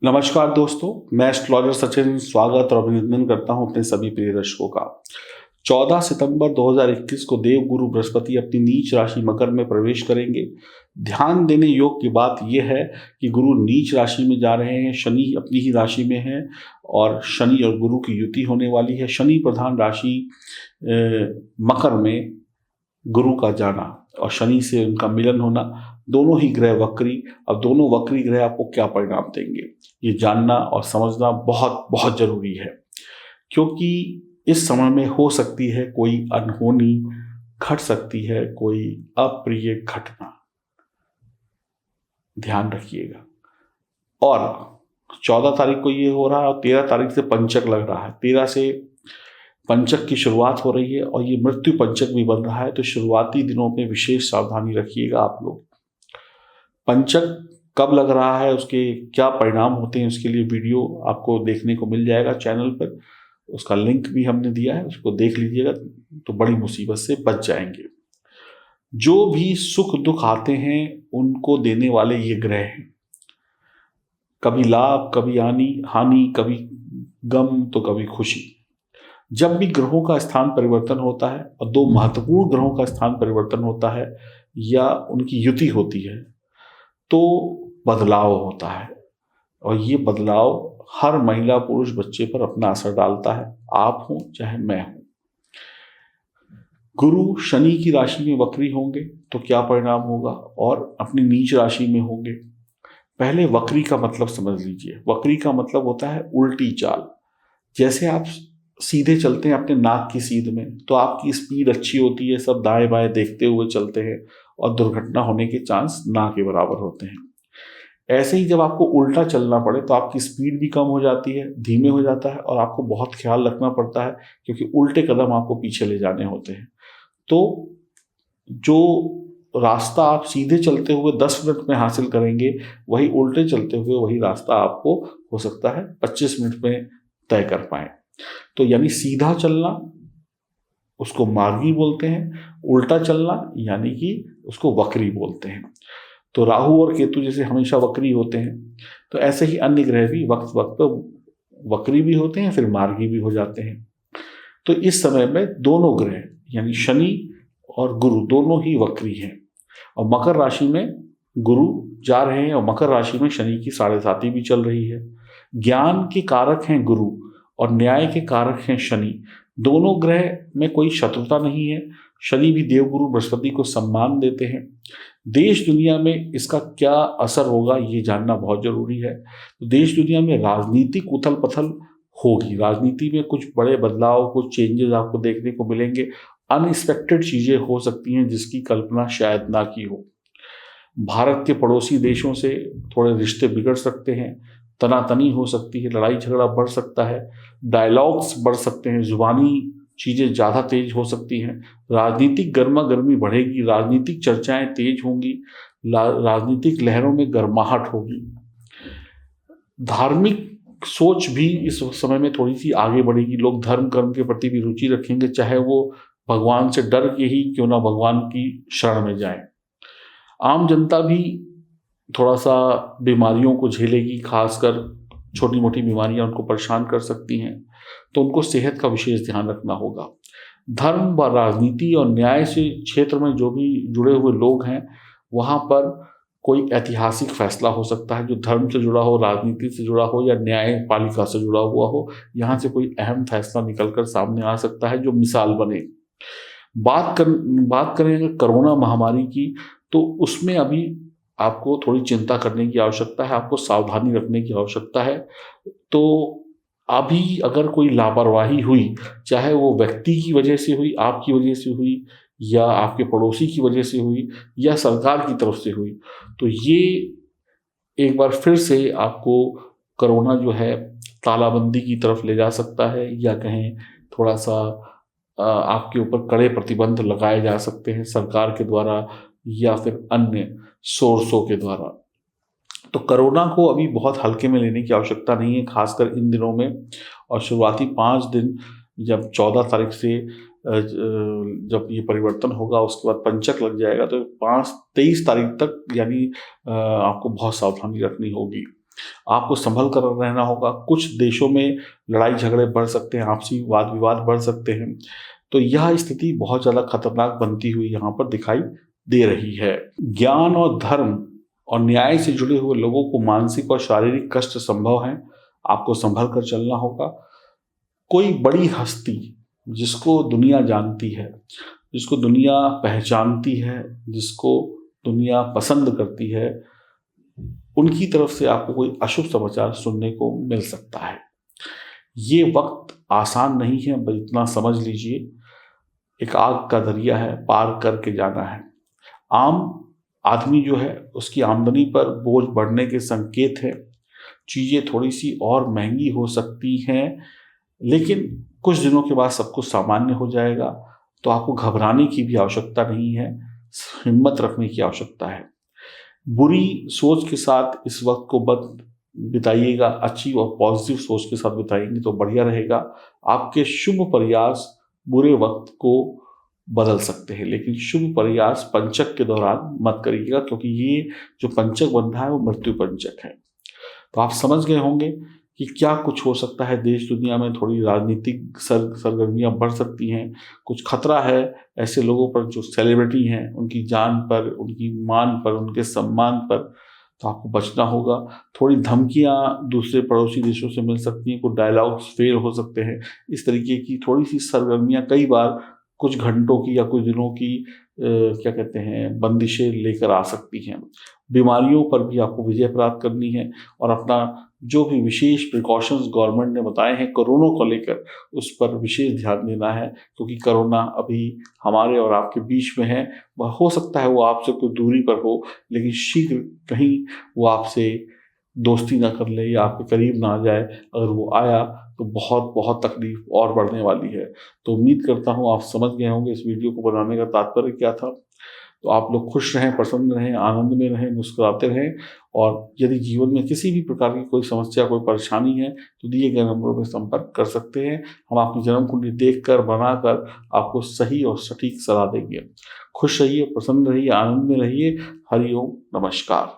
नमस्कार दोस्तों, मैं एस्ट्रोलॉजर सचिन स्वागत और अभिनंदन करता हूं अपने सभी प्रिय दर्शकों का। 14 सितंबर 2021 को देव गुरु बृहस्पति अपनी नीच राशि मकर में प्रवेश करेंगे। ध्यान देने योग्य की बात यह है कि गुरु नीच राशि में जा रहे हैं, शनि अपनी ही राशि में है और शनि और गुरु की युति होने वाली है। शनि प्रधान राशि मकर में गुरु का जाना और शनि से उनका मिलन होना, दोनों ही ग्रह वक्री। अब दोनों वक्री ग्रह आपको क्या परिणाम देंगे, ये जानना और समझना बहुत बहुत जरूरी है, क्योंकि इस समय में हो सकती है कोई अनहोनी घट सकती है, कोई अप्रिय घटना, ध्यान रखिएगा। और 14 तारीख को ये हो रहा है और 13 तारीख से पंचक लग रहा है। 13 से पंचक की शुरुआत हो रही है और ये मृत्यु पंचक भी बन रहा है, तो शुरुआती दिनों में विशेष सावधानी रखिएगा आप लोग। पंचक कब लग रहा है, उसके क्या परिणाम होते हैं, उसके लिए वीडियो आपको देखने को मिल जाएगा चैनल पर। उसका लिंक भी हमने दिया है, उसको देख लीजिएगा तो बड़ी मुसीबत से बच जाएंगे। जो भी सुख दुख आते हैं उनको देने वाले ये ग्रह हैं। कभी लाभ, कभी हानि, कभी गम तो कभी खुशी। जब भी ग्रहों का स्थान परिवर्तन होता है और दो महत्वपूर्ण ग्रहों का स्थान परिवर्तन होता है या उनकी युति होती है, तो बदलाव होता है और ये बदलाव हर महिला पुरुष बच्चे पर अपना असर डालता है, आप हो चाहे मैं हूं। गुरु शनि की राशि में वक्री होंगे तो क्या परिणाम होगा, और अपनी नीच राशि में होंगे। पहले वक्री का मतलब समझ लीजिए। वक्री का मतलब होता है उल्टी चाल। जैसे आप सीधे चलते हैं अपने नाक की सीध में तो आपकी स्पीड अच्छी होती है, सब दाएं बाएं देखते हुए चलते हैं और दुर्घटना होने के चांस ना के बराबर होते हैं। ऐसे ही जब आपको उल्टा चलना पड़े तो आपकी स्पीड भी कम हो जाती है, धीमे हो जाता है और आपको बहुत ख्याल रखना पड़ता है, क्योंकि उल्टे कदम आपको पीछे ले जाने होते हैं। तो जो रास्ता आप सीधे चलते हुए 10 मिनट में हासिल करेंगे, वही उल्टे चलते हुए वही रास्ता आपको हो सकता है 25 मिनट में तय कर पाए। तो यानी सीधा चलना उसको मार्गी बोलते हैं, उल्टा चलना यानी कि उसको वक्री बोलते हैं। तो राहु और केतु जैसे हमेशा वक्री होते हैं, तो ऐसे ही अन्य ग्रह भी वक्त वक्त पर वक्री भी होते हैं, फिर मार्गी भी हो जाते हैं। तो इस समय में दोनों ग्रह यानी शनि और गुरु दोनों ही वक्री हैं और मकर राशि में गुरु जा रहे हैं और मकर राशि में शनि की 7.5 भी चल रही है। ज्ञान के कारक हैं गुरु और न्याय के कारक हैं शनि। दोनों ग्रह में कोई शत्रुता नहीं है। शनि भी देवगुरु बृहस्पति को सम्मान देते हैं। देश दुनिया में इसका क्या असर होगा ये जानना बहुत जरूरी है। तो देश दुनिया में राजनीतिक उथल पथल होगी, राजनीति में कुछ बड़े बदलाव, कुछ चेंजेस आपको देखने को मिलेंगे। अनएक्सपेक्टेड चीजें हो सकती हैं जिसकी कल्पना शायद ना की हो। भारत के पड़ोसी देशों से थोड़े रिश्ते बिगड़ सकते हैं, तनातनी हो सकती है, लड़ाई झगड़ा बढ़ सकता है, डायलॉग्स बढ़ सकते हैं, जुबानी चीज़ें ज़्यादा तेज हो सकती हैं, राजनीतिक गर्मा गर्मी बढ़ेगी, राजनीतिक चर्चाएं तेज होंगी, राजनीतिक लहरों में गर्माहट होगी। धार्मिक सोच भी इस समय में थोड़ी सी आगे बढ़ेगी। लोग धर्म कर्म के प्रति भी रुचि रखेंगे, चाहे वो भगवान से डर के ही क्यों ना भगवान की शरण में जाए। आम जनता भी थोड़ा सा बीमारियों को झेलेगी, खासकर छोटी मोटी बीमारियां उनको परेशान कर सकती हैं, तो उनको सेहत का विशेष ध्यान रखना होगा। धर्म व राजनीति और न्याय से क्षेत्र में जो भी जुड़े हुए लोग हैं, वहाँ पर कोई ऐतिहासिक फैसला हो सकता है जो धर्म से जुड़ा हो, राजनीति से जुड़ा हो या न्यायपालिका से जुड़ा हुआ हो। यहाँ से कोई अहम फैसला निकलकर सामने आ सकता है जो मिसाल बने। बात करें अगर कोरोना महामारी की, तो उसमें अभी आपको थोड़ी चिंता करने की आवश्यकता है, आपको सावधानी रखने की आवश्यकता है। तो अभी अगर कोई लापरवाही हुई, चाहे वो व्यक्ति की वजह से हुई, आपकी वजह से हुई या आपके पड़ोसी की वजह से हुई या सरकार की तरफ से हुई, तो ये एक बार फिर से आपको कोरोना जो है तालाबंदी की तरफ ले जा सकता है, या कहें थोड़ा सा आपके ऊपर कड़े प्रतिबंध लगाए जा सकते हैं सरकार के द्वारा या फिर अन्य सोर्सों के द्वारा। तो कोरोना को अभी बहुत हल्के में लेने की आवश्यकता नहीं है, खासकर इन दिनों में। और शुरुआती 5 दिन, जब 14 तारीख से जब ये परिवर्तन होगा, उसके बाद पंचक लग जाएगा, तो 23 तारीख तक यानी आपको बहुत सावधानी रखनी होगी। आपको संभल कर रहना होगा। कुछ देशों में लड़ाई झगड़े बढ़ सकते हैं, आपसी वाद विवाद बढ़ सकते हैं। तो यह स्थिति बहुत ज़्यादा खतरनाक बनती हुई यहाँ पर दिखाई दे रही है। ज्ञान और धर्म और न्याय से जुड़े हुए लोगों को मानसिक और शारीरिक कष्ट संभव है, आपको संभल कर चलना होगा। कोई बड़ी हस्ती जिसको दुनिया जानती है, जिसको दुनिया पहचानती है, जिसको दुनिया पसंद करती है, उनकी तरफ से आपको कोई अशुभ समाचार सुनने को मिल सकता है। ये वक्त आसान नहीं है, बस इतना समझ लीजिए, एक आग का दरिया है, पार करके जाना है। आम आदमी जो है उसकी आमदनी पर बोझ बढ़ने के संकेत हैं। चीज़ें थोड़ी सी और महंगी हो सकती हैं, लेकिन कुछ दिनों के बाद सब कुछ सामान्य हो जाएगा। तो आपको घबराने की भी आवश्यकता नहीं है, हिम्मत रखने की आवश्यकता है। बुरी सोच के साथ इस वक्त को बिताइएगा, अच्छी और पॉजिटिव सोच के साथ बिताएंगे तो बढ़िया रहेगा। आपके शुभ प्रयास बुरे वक्त को बदल सकते हैं, लेकिन शुभ प्रयास पंचक के दौरान मत करिएगा, क्योंकि ये जो पंचक बन रहा है वो मृत्यु पंचक है। तो आप समझ गए होंगे कि क्या कुछ हो सकता है देश दुनिया में। थोड़ी राजनीतिक सरगर्मियां बढ़ सकती हैं, कुछ खतरा है ऐसे लोगों पर जो सेलिब्रिटी हैं, उनकी जान पर, उनकी मान पर, उनके सम्मान पर। तो आपको बचना होगा। थोड़ी धमकियां दूसरे पड़ोसी देशों से मिल सकती हैं, कुछ डायलॉग्स फेल हो सकते हैं। इस तरीके की थोड़ी सी सरगर्मियां कई बार कुछ घंटों की या कुछ दिनों की क्या कहते हैं बंदिशें लेकर आ सकती हैं। बीमारियों पर भी आपको विजय प्राप्त करनी है, और अपना जो भी विशेष प्रिकॉशंस गवर्नमेंट ने बताए हैं कोरोना को लेकर, उस पर विशेष ध्यान देना है, क्योंकि कोरोना अभी हमारे और आपके बीच में है। वह हो सकता है वो आपसे कोई दूरी पर हो, लेकिन शीघ्र कहीं वो आपसे दोस्ती ना कर ले या आपके करीब ना आ जाए। अगर वो आया तो बहुत बहुत तकलीफ और बढ़ने वाली है। तो उम्मीद करता हूँ आप समझ गए होंगे इस वीडियो को बनाने का तात्पर्य क्या था। तो आप लोग खुश रहें, प्रसन्न रहें, आनंद में रहें, मुस्कुराते रहें। और यदि जीवन में किसी भी प्रकार की कोई समस्या, कोई परेशानी है, तो दिए गए नंबरों पर संपर्क कर सकते हैं। हम आपकी जन्म कुंडली देखकर, बनाकर आपको सही और सटीक सलाह देंगे। खुश रहिए, प्रसन्न रहिए, आनंद में रहिए। हरि ओम, नमस्कार।